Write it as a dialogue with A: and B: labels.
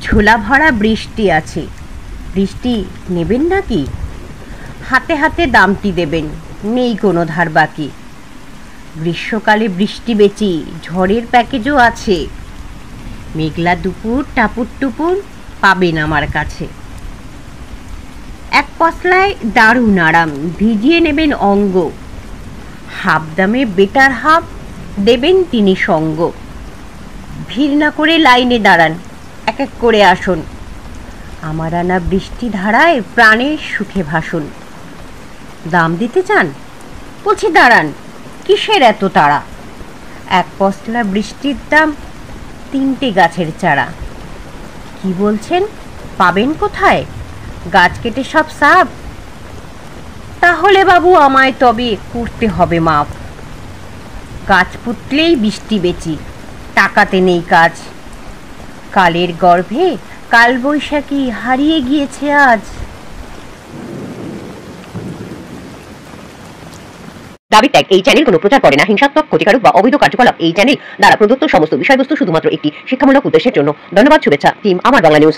A: ঝোলা ভরা বৃষ্টি আছে, বৃষ্টি নেবেন নাকি? হাতে হাতে দামটি দেবেন, নেই কোনো ধার বাকি। গ্রীষ্মকালে বৃষ্টি বেচি, ঝড়ের প্যাকেজও আছে। মেঘলা দুপুর টাপুর টুপুর পাবেন আমার কাছে। এক পশলায় দারুণ আরাম, ভিজিয়ে নেবেন অঙ্গ। হাফ দামে বেটার হাফ দেবেন তিনি সঙ্গ। ভিড় না করে লাইনে দাঁড়ান, এক এক করে আসুন। আমার আনা বৃষ্টি ধারায় প্রাণের সুখে ভাসুন। দাম দিতে চান? বলছি দাঁড়ান, কিসের এত তাড়া? এক পশলা বৃষ্টির দাম 3টে গাছের চারা। কি বলছেন, পাবেন কোথায়? গাছ কেটে সব সাফ? তাহলে বাবু আমায় তবে করতে হবে মাপ। গাছ পুতলেই বৃষ্টি বেচি, টাকাতে নেই কাজ। কালের গর্ভে কালবৈশাখী হারিয়ে গিয়েছে আজ।
B: দাবি ত্যাগ এই চ্যানেল কোনো প্রচার করে না হিংসাত্মক, ক্ষতিকারক বা অবৈধ কার্যকলাপ। এই চ্যানেল দ্বারা প্রদত্ত সমস্ত বিষয়বস্তু শুধুমাত্র একটি শিক্ষামূলক উদ্দেশ্যের জন্য। ধন্যবাদ। শুভেচ্ছা টিম আমার বাংলা নিউজ।